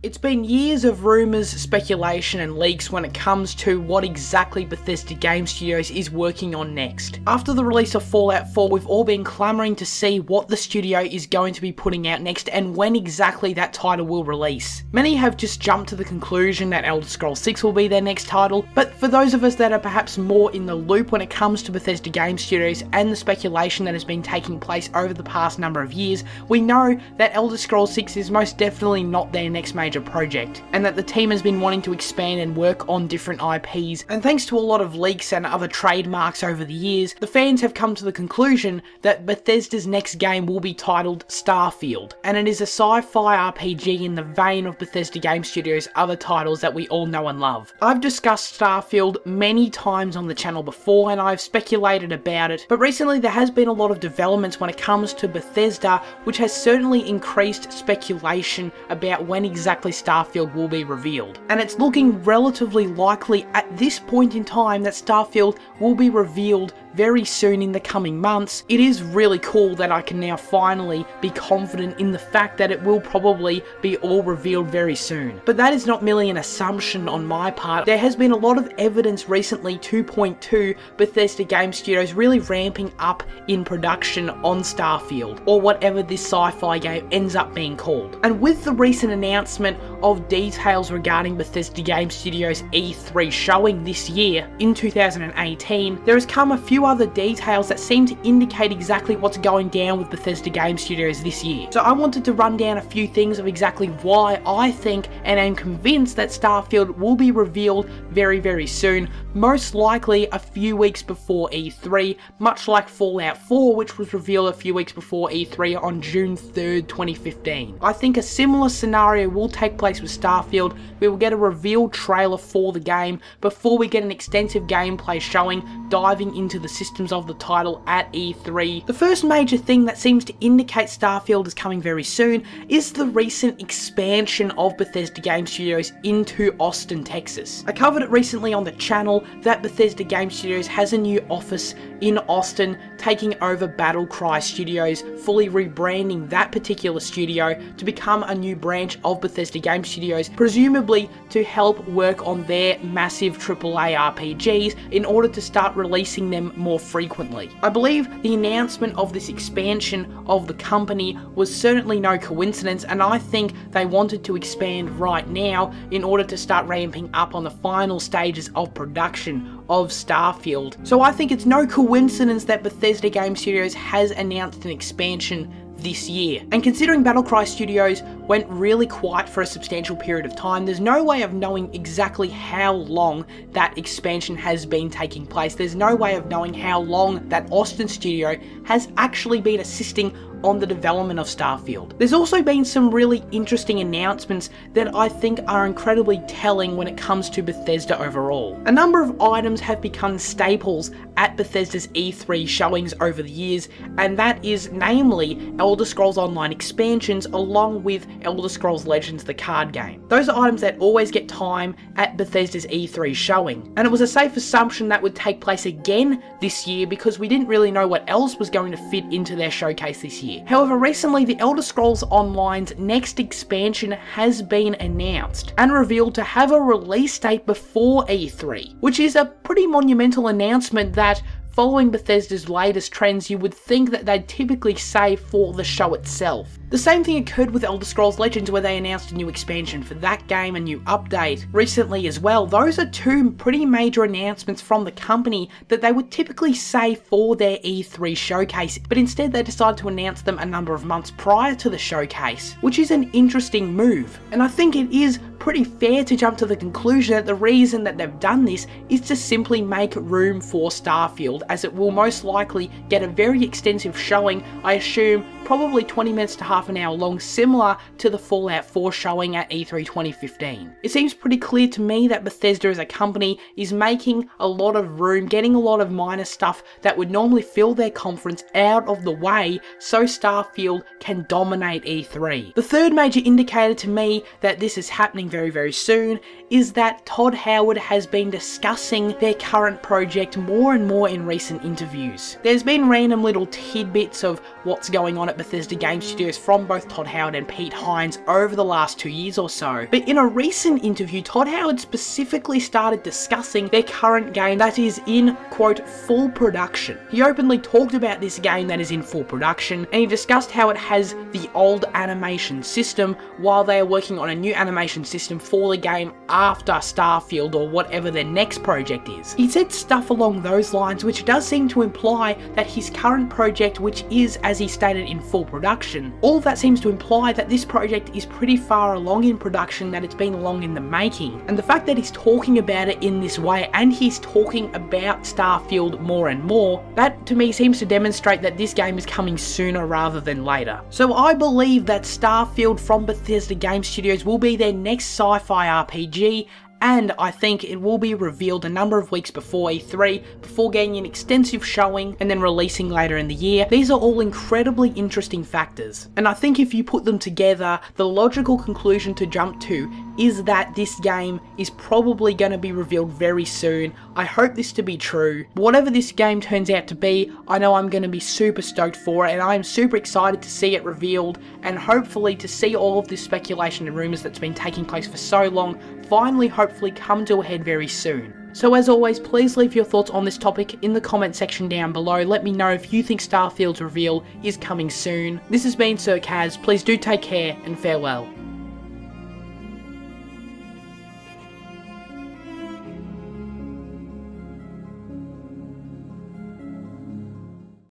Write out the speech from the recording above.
It's been years of rumours, speculation and leaks when it comes to what exactly Bethesda Game Studios is working on next. After the release of Fallout 4, we've all been clamouring to see what the studio is going to be putting out next and when exactly that title will release. Many have just jumped to the conclusion that Elder Scrolls 6 will be their next title, but for those of us that are perhaps more in the loop when it comes to Bethesda Game Studios and the speculation that has been taking place over the past number of years, we know that Elder Scrolls 6 is most definitely not their next major project, and that the team has been wanting to expand and work on different IPs, and thanks to a lot of leaks and other trademarks over the years, the fans have come to the conclusion that Bethesda's next game will be titled Starfield, and it is a sci-fi RPG in the vein of Bethesda Game Studios' other titles that we all know and love. I've discussed Starfield many times on the channel before, and I've speculated about it, but recently there has been a lot of developments when it comes to Bethesda, which has certainly increased speculation about when exactly Starfield will be revealed. And it's looking relatively likely at this point in time that Starfield will be revealed very soon in the coming months. It is really cool that I can now finally be confident in the fact that it will probably be all revealed very soon. But that is not merely an assumption on my part. There has been a lot of evidence recently to point to Bethesda Game Studios really ramping up in production on Starfield, or whatever this sci-fi game ends up being called. And with the recent announcement of details regarding Bethesda Game Studios E3 showing this year in 2018, there has come a few other details that seem to indicate exactly what's going down with Bethesda Game Studios this year. So I wanted to run down a few things of exactly why I think and am convinced that Starfield will be revealed very soon, most likely a few weeks before E3, much like Fallout 4, which was revealed a few weeks before E3 on June 3rd, 2015. I think a similar scenario will take place with Starfield. We will get a reveal trailer for the game before we get an extensive gameplay showing diving into the systems of the title at E3. The first major thing that seems to indicate Starfield is coming very soon is the recent expansion of Bethesda Game Studios into Austin, Texas. I covered it recently on the channel that Bethesda Game Studios has a new office in Austin, taking over Battlecry Studios, fully rebranding that particular studio to become a new branch of Bethesda Game Studios, presumably to help work on their massive AAA RPGs in order to start releasing them more frequently. I believe the announcement of this expansion of the company was certainly no coincidence, and I think they wanted to expand right now in order to start ramping up on the final stages of production of Starfield. So I think it's no coincidence that Bethesda Game Studios has announced an expansion this year. And considering Battlecry Studios went really quiet for a substantial period of time, there's no way of knowing exactly how long that expansion has been taking place. There's no way of knowing how long that Austin studio has actually been assisting on the development of Starfield. There's also been some really interesting announcements that I think are incredibly telling when it comes to Bethesda overall. A number of items have become staples at Bethesda's E3 showings over the years, and that is namely Elder Scrolls Online expansions along with Elder Scrolls Legends the card game. Those are items that always get time at Bethesda's E3 showing, and it was a safe assumption that would take place again this year because we didn't really know what else was going to fit into their showcase this year. However, recently the Elder Scrolls Online's next expansion has been announced and revealed to have a release date before E3, which is a pretty monumental announcement that, following Bethesda's latest trends, you would think that they'd typically say for the show itself. The same thing occurred with Elder Scrolls Legends, where they announced a new expansion for that game, a new update recently as well. Those are two pretty major announcements from the company that they would typically say for their E3 showcase, but instead they decided to announce them a number of months prior to the showcase, which is an interesting move. And I think it is pretty fair to jump to the conclusion that the reason that they've done this is to simply make room for Starfield, as it will most likely get a very extensive showing, I assume probably 20 minutes to half an hour long, similar to the Fallout 4 showing at E3 2015. It seems pretty clear to me that Bethesda as a company is making a lot of room, getting a lot of minor stuff that would normally fill their conference out of the way so Starfield can dominate E3. The third major indicator to me that this is happening very soon is that Todd Howard has been discussing their current project more and more in recent interviews. There's been random little tidbits of what's going on at Bethesda Game Studios from both Todd Howard and Pete Hines over the last 2 years or so. But in a recent interview, Todd Howard specifically started discussing their current game that is in, quote, full production. He openly talked about this game that is in full production, and he discussed how it has the old animation system while they are working on a new animation system for the game after Starfield or whatever their next project is. He said stuff along those lines, which does seem to imply that his current project, which is, as he stated, in full production, all of that seems to imply that this project is pretty far along in production, that it's been long in the making. And the fact that he's talking about it in this way, and he's talking about Starfield more and more, that to me seems to demonstrate that this game is coming sooner rather than later. So I believe that Starfield from Bethesda Game Studios will be their next sci-fi RPG, and I think it will be revealed a number of weeks before E3, before getting an extensive showing and then releasing later in the year. These are all incredibly interesting factors, and I think if you put them together, the logical conclusion to jump to is that this game is probably going to be revealed very soon. I hope this to be true. Whatever this game turns out to be, I know I'm going to be super stoked for it, and I'm super excited to see it revealed, and hopefully to see all of this speculation and rumours that's been taking place for so long finally hopefully come to a head very soon. So as always, please leave your thoughts on this topic in the comment section down below. Let me know if you think Starfield's reveal is coming soon. This has been SirCazz. Please do take care and farewell.